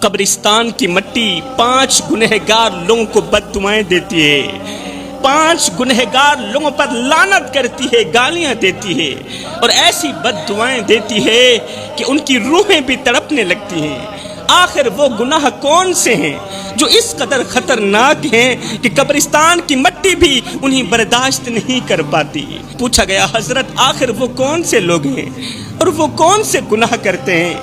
قبرستان کی مٹی 5 گنہگار لوگوں کو بد دعائیں دیتی ہے، 5 گنہگار لوگوں پر لعنت کرتی ہے، گالیاں دیتی ہے اور ایسی بد دعائیں دیتی ہے کہ ان کی روحیں بھی تڑپنے لگتی ہیں۔ آخر وہ گناہ کون سے ہیں جو اس قدر خطرناک ہیں کہ قبرستان کی مٹی بھی انہیں برداشت نہیں کر پاتی؟ پوچھا گیا حضرت آخر وہ کون سے لوگ ہیں اور وہ کون سے گناہ کرتے ہیں؟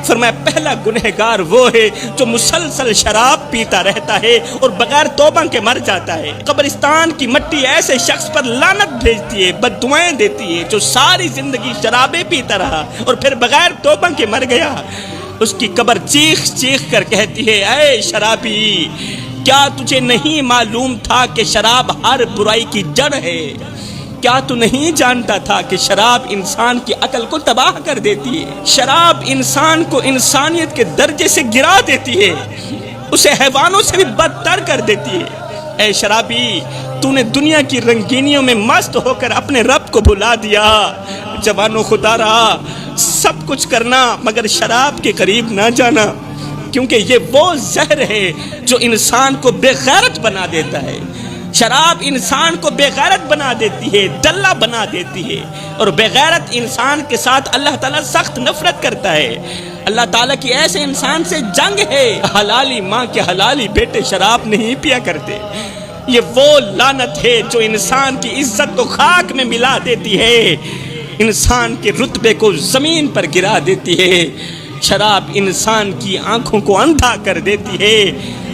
فرمایا پہلا گنہگار وہ ہے جو مسلسل شراب پیتا رہتا ہے اور بغیر توبہ کے مر جاتا ہے۔ قبرستان کی مٹی ایسے شخص پر لعنت بھیجتی ہے، بد دعائیں دیتی ہے جو ساری زندگی شرابیں پیتا رہا اور پھر بغیر توبہ کے مر گیا۔ اس کی قبر چیخ چیخ کر کہتی ہے اے شرابی، کیا تجھے نہیں معلوم تھا کہ شراب ہر برائی کی جڑ ہے؟ کیا تو نہیں جانتا تھا کہ شراب انسان کی عقل کو تباہ کر دیتی ہے؟ شراب انسان کو انسانیت کے درجے سے گرا دیتی ہے، اسے حیوانوں سے بھی بدتر کر دیتی ہے۔ اے شرابی، تو نے دنیا کی رنگینیوں میں مست ہو کر اپنے رب کو بھلا دیا۔ جوانو خدا رہا، سب کچھ کرنا مگر شراب کے قریب نہ جانا، کیونکہ یہ وہ زہر ہے جو انسان کو بے غیرت بنا دیتا ہے۔ شراب انسان کو بے غیرت بنا دیتی ہے، دلہ بنا دیتی ہے، اور بے غیرت انسان کے ساتھ اللہ تعالیٰ سخت نفرت کرتا ہے۔ اللہ تعالیٰ کی ایسے انسان سے جنگ ہے۔ حلالی ماں کے حلالی بیٹے شراب نہیں پیا کرتے۔ یہ وہ لعنت ہے جو انسان کی عزت کو خاک میں ملا دیتی ہے، انسان کے رتبے کو زمین پر گرا دیتی ہے۔ شراب انسان کی آنکھوں کو اندھا کر دیتی ہے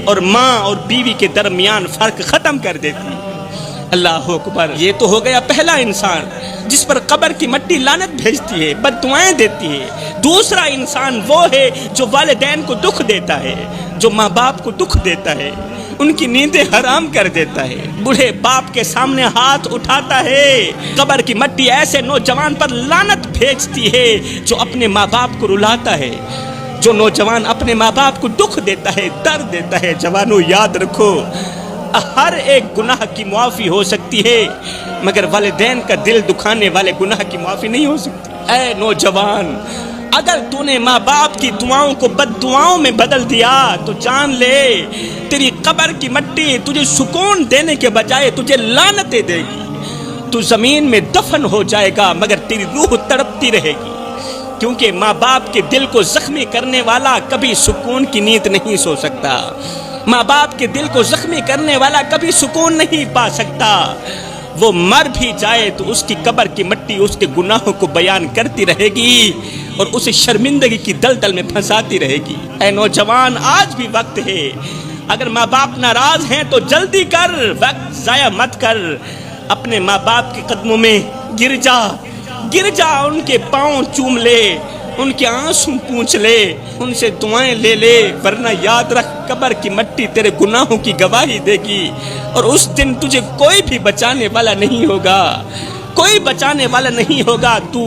اور ماں اور بیوی کے درمیان فرق ختم کر دیتی ہے۔ اللہ اکبر۔ یہ تو ہو گیا پہلا انسان جس پر قبر کی مٹی لعنت بھیجتی ہے، بد دعائیں دیتی ہے۔ دوسرا انسان وہ ہے جو والدین کو دکھ دیتا ہے، جو ماں باپ کو دکھ دیتا ہے، ان کی نیندیں حرام کر دیتا ہے، بوڑھے باپ کے سامنے ہاتھ اٹھاتا ہے۔ قبر کی مٹی ایسے نوجوان پر لعنت بھیجتی ہے جو اپنے ماں باپ کو رلاتا ہے، جو نوجوان اپنے ماں باپ کو دکھ دیتا ہے، درد دیتا ہے۔ جوانو یاد رکھو، ہر ایک گناہ کی معافی ہو سکتی ہے مگر والدین کا دل دکھانے والے گناہ کی معافی نہیں ہو سکتی۔ اے نوجوان، اگر تو نے ماں باپ کی دعاؤں کو بد دعاؤں میں بدل دیا تو جان لے تیری قبر کی مٹی تجھے سکون دینے کے بجائے تجھے لعنتیں دے گی۔ تو زمین میں دفن ہو جائے گا مگر تیری روح تڑپتی رہے گی، کیونکہ ماں باپ کے دل کو زخمی کرنے والا کبھی سکون کی نیند نہیں سو سکتا، ماں باپ کے دل کو زخمی کرنے والا کبھی سکون نہیں پا سکتا۔ وہ مر بھی جائے تو اس کی قبر کی مٹی اس کے گناہوں کو بیان کرتی رہے گی اور اسے شرمندگی کی دلدل میں پھنساتی رہے گی۔ اے نوجوان، آج بھی وقت ہے، اگر ماں باپ ناراض ہیں تو جلدی کر، وقت ضائع مت کر، اپنے ماں باپ کے قدموں میں گر جا، ان کے پاؤں چوم لے، ان کے آنسو پونچھ لے، ان سے دعائیں لے لے، ورنہ یاد رکھ قبر کی مٹی تیرے گناہوں کی گواہی دے گی اور اس دن تجھے کوئی بھی بچانے والا نہیں ہوگا، کوئی بچانے والا نہیں ہوگا۔ تو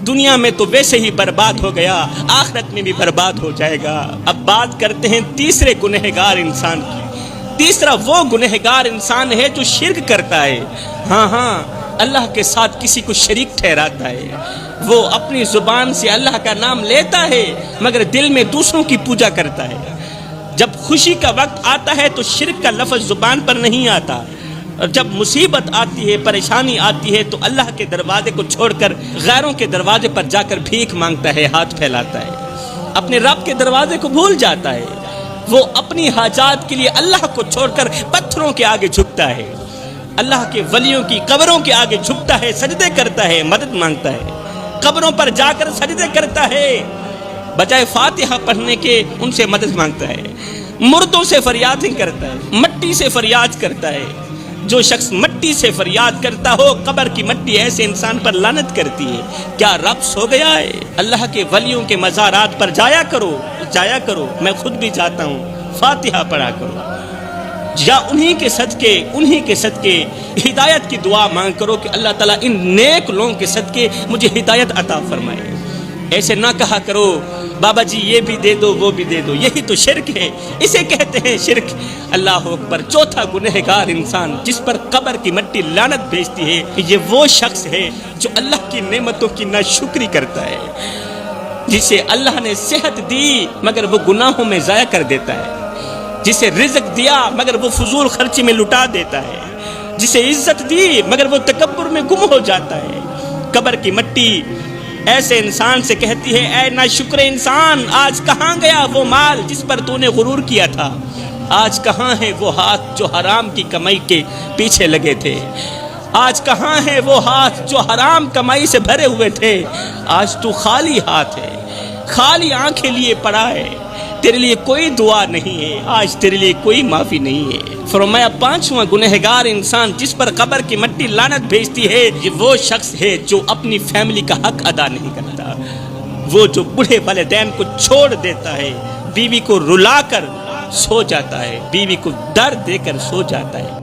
دنیا میں تو ویسے ہی برباد ہو گیا، آخرت میں بھی برباد ہو جائے گا۔ اب بات کرتے ہیں تیسرے گنہگار انسان کی۔ تیسرا وہ گنہگار انسان ہے جو شرک کرتا ہے، ہاں اللہ کے ساتھ کسی کو شریک ٹھہراتا ہے۔ وہ اپنی زبان سے اللہ کا نام لیتا ہے مگر دل میں دوسروں کی پوجا کرتا ہے۔ جب خوشی کا وقت آتا ہے تو شرک کا لفظ زبان پر نہیں آتا، اور جب مصیبت آتی ہے، پریشانی آتی ہے تو اللہ کے دروازے کو چھوڑ کر غیروں کے دروازے پر جا کر بھیک مانگتا ہے، ہاتھ پھیلاتا ہے، اپنے رب کے دروازے کو بھول جاتا ہے۔ وہ اپنی حاجات کے لیے اللہ کو چھوڑ کر پتھروں کے آگے جھکتا ہے، اللہ کے ولیوں کی قبروں کے آگے جھکتا ہے، سجدے کرتا ہے، مدد مانگتا ہے، قبروں پر جا کر سجدے کرتا ہے، بجائے فاتحہ پڑھنے کے ان سے مدد مانگتا ہے، مردوں سے فریادیں کرتا ہے، مٹی سے فریاد کرتا ہے۔ جو شخص مٹی سے فریاد کرتا ہو، قبر کی مٹی ایسے انسان پر لعنت کرتی ہے۔ کیا رب سو گیا ہے؟ اللہ کے ولیوں کے مزارات پر جایا کرو، میں خود بھی جاتا ہوں، فاتحہ پڑھا کرو، یا انہی کے صدقے ہدایت کی دعا مانگ کرو کہ اللہ تعالیٰ ان نیک لوگوں کے صدقے مجھے ہدایت عطا فرمائے۔ ایسے نہ کہا کرو بابا جی یہ بھی دے دو وہ بھی دے دو، یہی تو شرک ہے، اسے کہتے ہیں شرک۔ اللہ اکبر۔ چوتھا گنہگار انسان جس پر قبر کی مٹی لعنت بھیجتی ہے، یہ وہ شخص ہے جو اللہ کی نعمتوں کی ناشکری کرتا ہے، جسے اللہ نے صحت دی مگر وہ گناہوں میں ضائع کر دیتا ہے، جسے رزق دیا مگر وہ فضول خرچی میں لٹا دیتا ہے، جسے عزت دی مگر وہ تکبر میں گم ہو جاتا ہے۔ قبر کی مٹی ایسے انسان سے کہتی ہے، اے ناشکر انسان، آج کہاں گیا وہ مال جس پر تو نے غرور کیا تھا؟ آج کہاں ہے وہ ہاتھ جو حرام کی کمائی کے پیچھے لگے تھے؟ آج کہاں ہے وہ ہاتھ جو حرام کمائی سے بھرے ہوئے تھے؟ آج تو خالی ہاتھ ہے، خالی آنکھیں لیے پڑا ہے، تیرے لیے کوئی دعا نہیں ہے، آج تیرے لیے کوئی معافی نہیں ہے۔ فرمایا پانچواں گنہگار انسان جس پر قبر کی مٹی لعنت بھیجتی ہے، یہ وہ شخص ہے جو اپنی فیملی کا حق ادا نہیں کرتا، وہ جو بوڑھے والدین کو چھوڑ دیتا ہے، بیوی کو رلا کر سو جاتا ہے، بیوی کو درد دے کر سو جاتا ہے۔